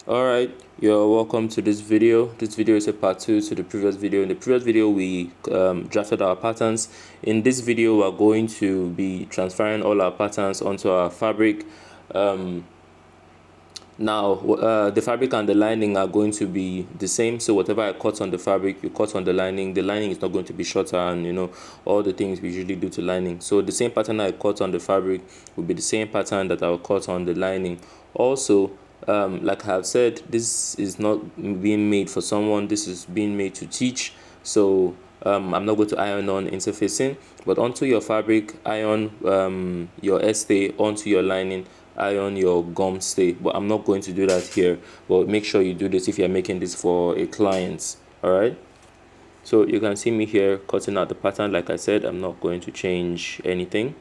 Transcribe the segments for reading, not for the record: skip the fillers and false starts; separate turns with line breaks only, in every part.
Alright, you're welcome to this video. This video is a part 2 to the previous video. In the previous video, we drafted our patterns. In this video, we're going to be transferring all our patterns onto our fabric. The fabric and the lining are going to be the same. So whatever I cut on the fabric, you cut on the lining. The lining is not going to be shorter, and all the things we usually do to lining. So the same pattern I cut on the fabric will be the same pattern that I'll cut on the lining. Also, like I have said, this is not being made for someone. This is being made to teach. So I'm not going to iron on interfacing, but onto your fabric, iron your stay, onto your lining, iron your gum stay. But I'm not going to do that here, but make sure you do this if you're making this for a client. All right, so you can see me here cutting out the pattern. Like I said, I'm not going to change anything.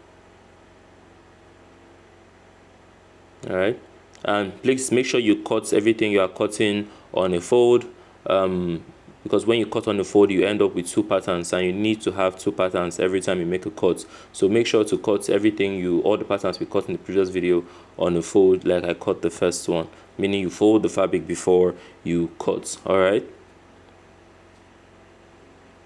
All right, and please make sure you cut everything you are cutting on a fold, because when you cut on the fold, you end up with two patterns, and you need to have two patterns every time you make a cut. So make sure to cut everything all the patterns we cut in the previous video on a fold, like I cut the first one, meaning you fold the fabric before you cut. All right,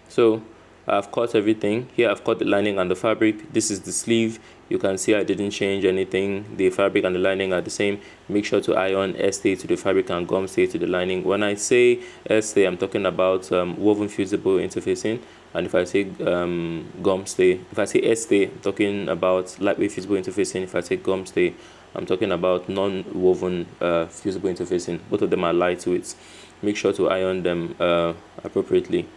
so I've cut everything here. I've cut the lining and the fabric. This is the sleeve. You can see I didn't change anything. The fabric and the lining are the same. Make sure to iron stay to the fabric and gum stay to the lining. When I say stay, I'm talking about woven fusible interfacing. And if I say gum stay, if I say stay, I'm talking about lightweight fusible interfacing. If I say gum stay, I'm talking about non-woven fusible interfacing. Both of them are lightweight. Make sure to iron them appropriately.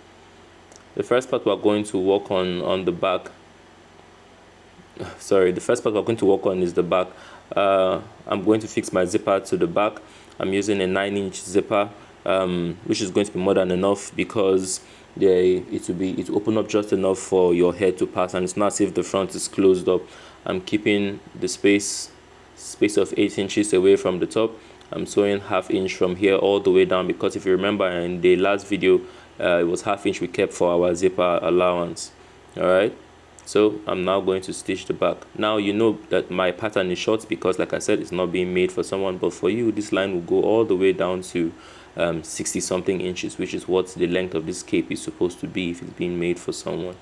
The first part we're going to work on the back. The first part we're going to work on is the back. I'm going to fix my zipper to the back. I'm using a 9-inch zipper, which is going to be more than enough, because it will open up just enough for your head to pass, and it's not as if the front is closed up. I'm keeping the space of 8 inches away from the top. I'm sewing 1/2 inch from here all the way down, because if you remember in the last video, it was 1/2 inch we kept for our zipper allowance. All right, so I'm now going to stitch the back. Now you know that my pattern is short because, like I said, it's not being made for someone, but for you this line will go all the way down to 60 something inches, which is what the length of this cape is supposed to be if it's being made for someone.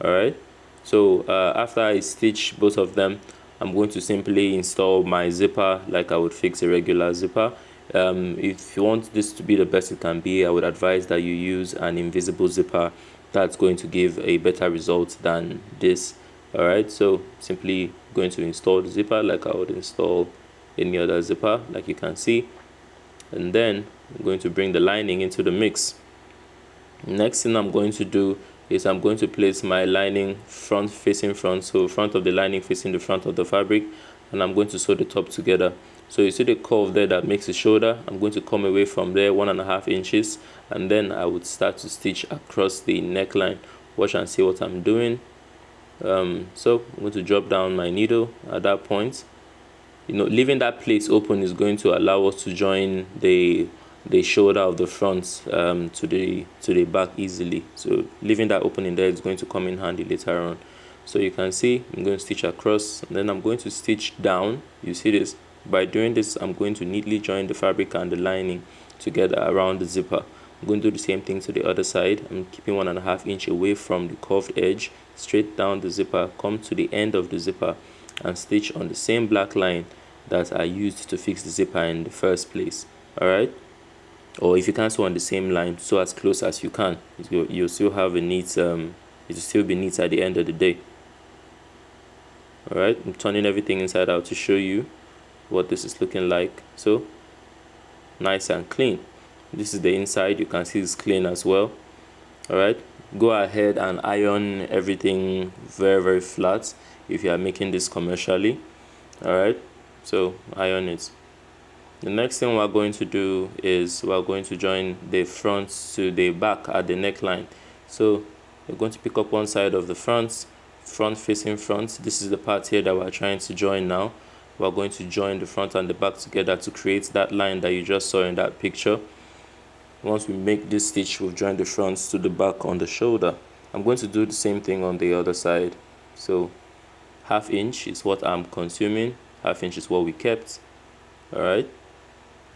All right, so after I stitch both of them, I'm going to simply install my zipper like I would fix a regular zipper. If you want this to be the best it can be, I would advise that you use an invisible zipper. That's going to give a better result than this. All right, so simply going to install the zipper like I would install any other zipper, like you can see, and then I'm going to bring the lining into the mix. Next thing I'm going to do is I'm going to place my lining front facing front, so front of the lining facing the front of the fabric, and I'm going to sew the top together. So you see the curve there that makes the shoulder. I'm going to come away from there 1.5 inches, and then I would start to stitch across the neckline. Watch and see what I'm doing. So I'm going to drop down my needle at that point. Leaving that place open is going to allow us to join the shoulder of the front to the back easily. So leaving that opening there is going to come in handy later on. So you can see I'm going to stitch across, and then I'm going to stitch down. You see this? By doing this, I'm going to neatly join the fabric and the lining together around the zipper. I'm going to do the same thing to the other side. I'm keeping 1.5 inch away from the curved edge, straight down the zipper, come to the end of the zipper, and stitch on the same black line that I used to fix the zipper in the first place. All right, or if you can't sew on the same line, sew as close as you can. You'll still have a neat it'll still be neat at the end of the day. All right, I'm turning everything inside out to show you what this is looking like. So nice and clean. This is the inside. You can see it's clean as well. All right, go ahead and iron everything very, very flat if you are making this commercially. All right, so iron it. The next thing we're going to do is we're going to join the front to the back at the neckline. So we're going to pick up one side of the front facing front. This is the part here that we're trying to join now. We're going to join the front and the back together to create that line that you just saw in that picture. Once we make this stitch, we'll join the front to the back on the shoulder. I'm going to do the same thing on the other side. So 1/2 inch is what I'm consuming, 1/2 inch is what we kept. All right,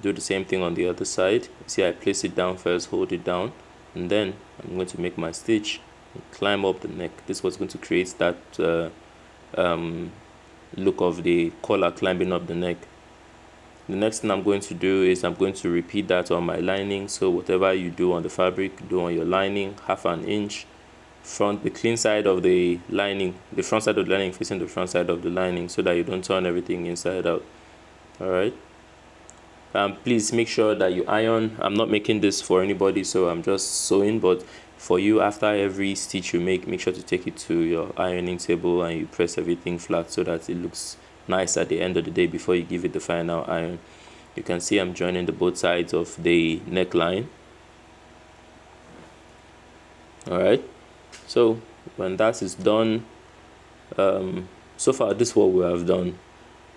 Do the same thing on the other side. See, I place it down first, hold it down, and then I'm going to make my stitch and climb up the neck. This was going to create that look of the collar climbing up the neck. The next thing I'm going to do is I'm going to repeat that on my lining. So whatever you do on the fabric, do on your lining, 1/2 inch front, the clean side of the lining, the front side of the lining facing the front side of the lining, so that you don't turn everything inside out. All right. Please make sure that you iron. I'm not making this for anybody, so I'm just sewing, but for you, after every stitch you make sure to take it to your ironing table and you press everything flat so that it looks nice at the end of the day before you give it the final iron. You can see I'm joining the both sides of the neckline. All right, so when that is done, so far this is what we have done.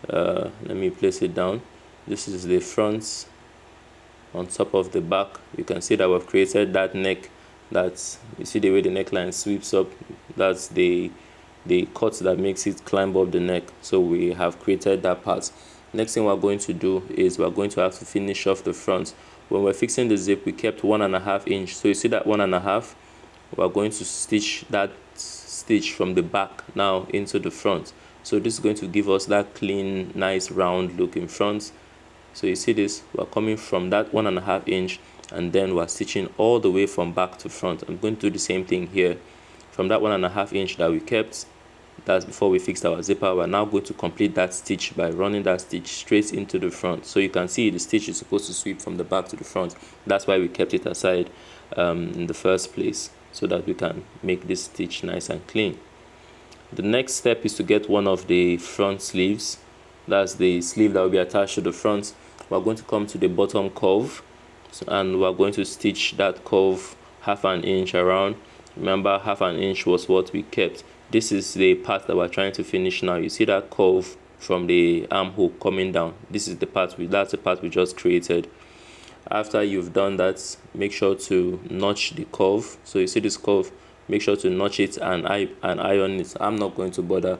Let me place it down. This is the front on top of the back. You can see that we've created that neck. That's, you see the way the neckline sweeps up, that's the cut that makes it climb up the neck. So we have created that part. Next thing we're going to do is we're going to have to finish off the front. When we're fixing the zip, we kept 1.5 inch. So you see that 1.5, we're going to stitch that stitch from the back now into the front. So this is going to give us that clean, nice round look in front. So you see this, we're coming from that 1.5 inch and then we're stitching all the way from back to front. I'm going to do the same thing here. From that 1.5 inch that we kept, that's before we fixed our zipper, we're now going to complete that stitch by running that stitch straight into the front. So you can see the stitch is supposed to sweep from the back to the front. That's why we kept it aside in the first place, so that we can make this stitch nice and clean. The next step is to get one of the front sleeves. That's the sleeve that will be attached to the front. We're going to come to the bottom curve, and we're going to stitch that curve 1/2 inch around. Remember, 1/2 inch was what we kept. This is the part that we're trying to finish now. You see that curve from the armhole coming down. This is the part that's the part we just created. After you've done that, make sure to notch the curve. So you see this curve, make sure to notch it and iron it. I'm not going to bother,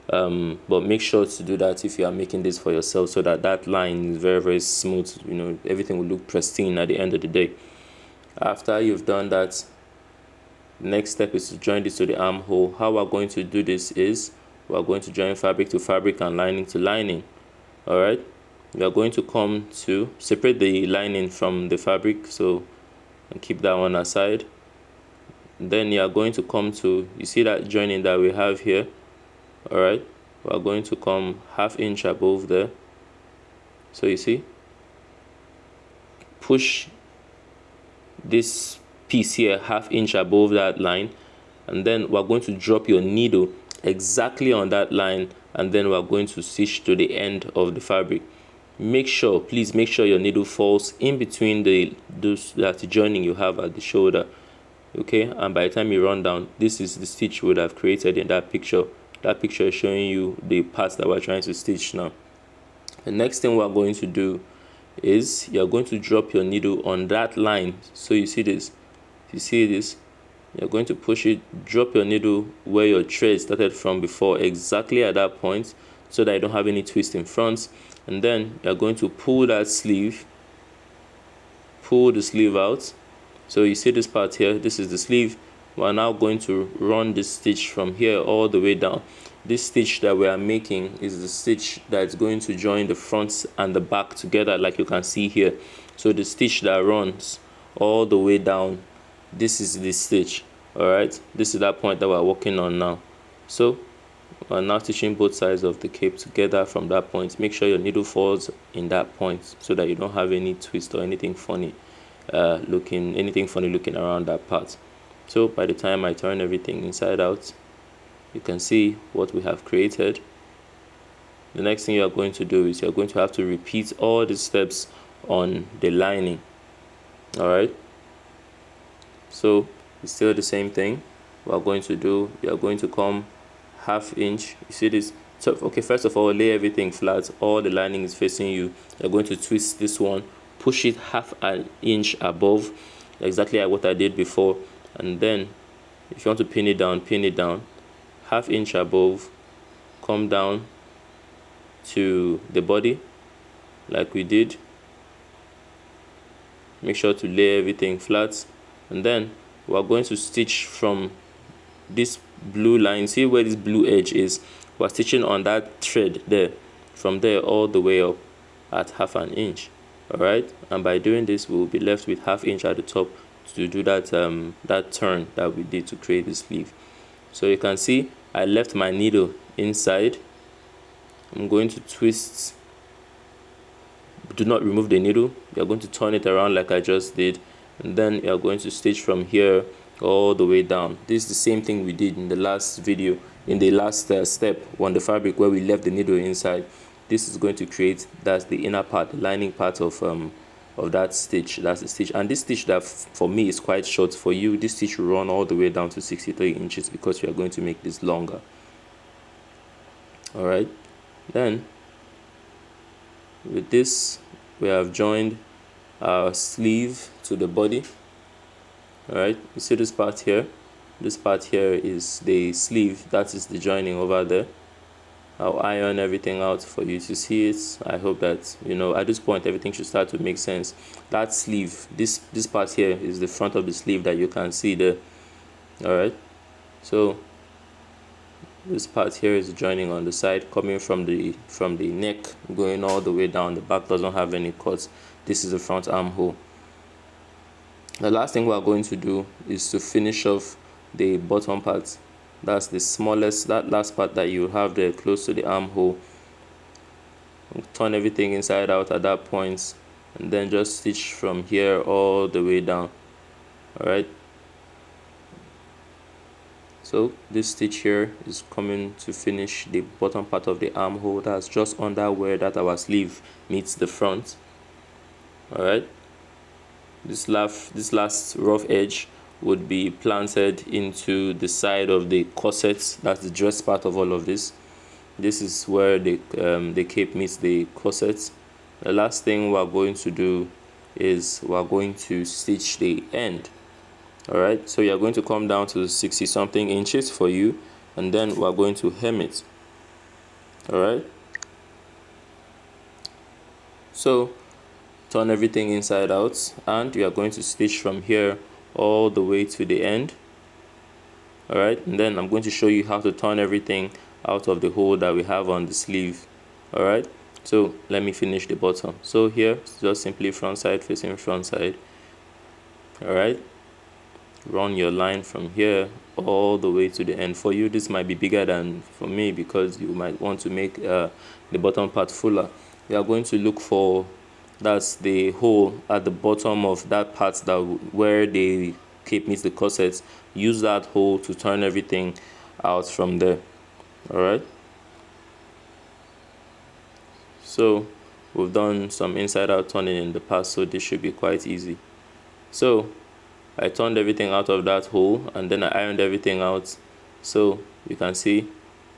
but make sure to do that if you are making this for yourself, so that that line is very, very smooth. You know, everything will look pristine at the end of the day. After you've done that, the next step is to join this to the armhole. How we're going to do this is we're going to join fabric to fabric and lining to lining. All right, we are going to come to separate the lining from the fabric, so and keep that one aside. Then you are going to come to, you see that joining that we have here. All right, we are going to come 1/2 inch above there. So you see, push this piece here 1/2 inch above that line, and then we're going to drop your needle exactly on that line, and then we're going to stitch to the end of the fabric. Please make sure your needle falls in between that joining you have at the shoulder. Okay, and by the time you run down, this is the stitch we would have created in that picture. That picture is showing you the parts that we're trying to stitch now. The next thing we're going to do is you're going to drop your needle on that line. So you see this, you're going to push it, drop your needle where your thread started from before, exactly at that point, so that you don't have any twist in front. And then you're going to pull that sleeve, pull the sleeve out. So you see this part here, this is the sleeve. We're now going to run this stitch from here all the way down. This stitch that we are making is the stitch that's going to join the front and the back together, like you can see here. So the stitch that runs all the way down, this is the stitch. All right, this is that point that we're working on now. So we're now stitching both sides of the cape together from that point. Make sure your needle falls in that point so that you don't have any twist or anything funny looking around that part. So by the time I turn everything inside out, you can see what we have created. The next thing you are going to do is you're going to have to repeat all the steps on the lining. All right, so it's still the same thing. We're going to do, you're going to come 1/2 inch. You see this? So okay, first of all, lay everything flat. All the lining is facing you. You're going to twist this one, push it 1/2 inch above, exactly like what I did before. And then if you want to pin it down, 1/2 inch above, come down to the body like we did, make sure to lay everything flat, and then we're going to stitch from this blue line. See where this blue edge is? We're stitching on that thread there, from there all the way up at 1/2 inch. All right, and by doing this, we'll be left with 1/2 inch at the top to do that that turn that we did to create the sleeve. So you can see I left my needle inside. I'm going to twist. Do not remove the needle. You're going to turn it around like I just did, and then you're going to stitch from here all the way down. This is the same thing we did in the last video, in the last step on the fabric where we left the needle inside. This is going to create, that's the inner part, the lining part of that stitch. That's the stitch, and this stitch that for me is quite short. For you, this stitch will run all the way down to 63 inches because we are going to make this longer. All right, then with this we have joined our sleeve to the body. All right, you see this part here? This part here is the sleeve. That is the joining over there. I'll iron everything out for you to see it. I hope that, you know, at this point everything should start to make sense. That sleeve, this part here is the front of the sleeve that you can see there. All right, so this part here is joining on the side, coming from the neck, going all the way down. The back doesn't have any cuts. This is the front armhole. The last thing we are going to do is to finish off the bottom part. That's the smallest, that last part that you have there close to the armhole. Turn everything inside out at that point, and then just stitch from here all the way down. All right, so this stitch here is coming to finish the bottom part of the armhole. That's just under where that our sleeve meets the front. All right, this last rough edge would be planted into the side of the corset. That's the dress part of all of this. This is where the cape meets the corset. The last thing we're going to do is we're going to stitch the end. All right, so you're going to come down to 60 something inches for you, and then we're going to hem it. All right, so turn everything inside out, and we are going to stitch from here all the way to the end. All right, and then I'm going to show you how to turn everything out of the hole that we have on the sleeve. All right, so let me finish the bottom. So here, just simply front side facing front side. All right, run your line from here all the way to the end. For you, this might be bigger than for me because you might want to make the bottom part fuller. We are going to look for, that's the hole at the bottom of that part, that where the cape meets the corset. Use that hole to turn everything out from there. All right, so we've done some inside out turning in the past, so this should be quite easy. So I turned everything out of that hole, and then I ironed everything out, so you can see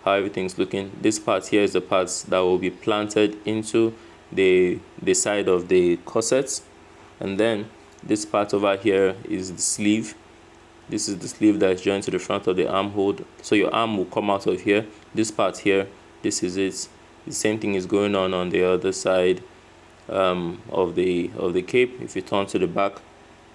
how everything's looking. This part here is the parts that will be planted into the side of the corset, and then this part over here is the sleeve. This is the sleeve that's joined to the front of the armhole, so your arm will come out of here. This part here, this is it. The same thing is going on the other side of the cape. If you turn to the back,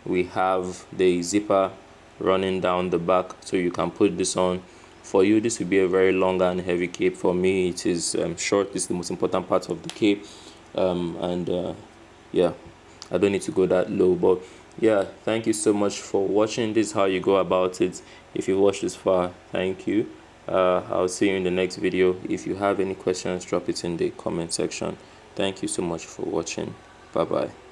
we have the zipper running down the back, so you can put this on. For you, this will be a very long and heavy cape. For me, it is short. This is the most important part of the cape, yeah, I don't need to go that low. But yeah, thank you so much for watching. This is how you go about it. If you watched this far, thank you. I'll see you in the next video. If you have any questions, drop it in the comment section. Thank you so much for watching. Bye bye.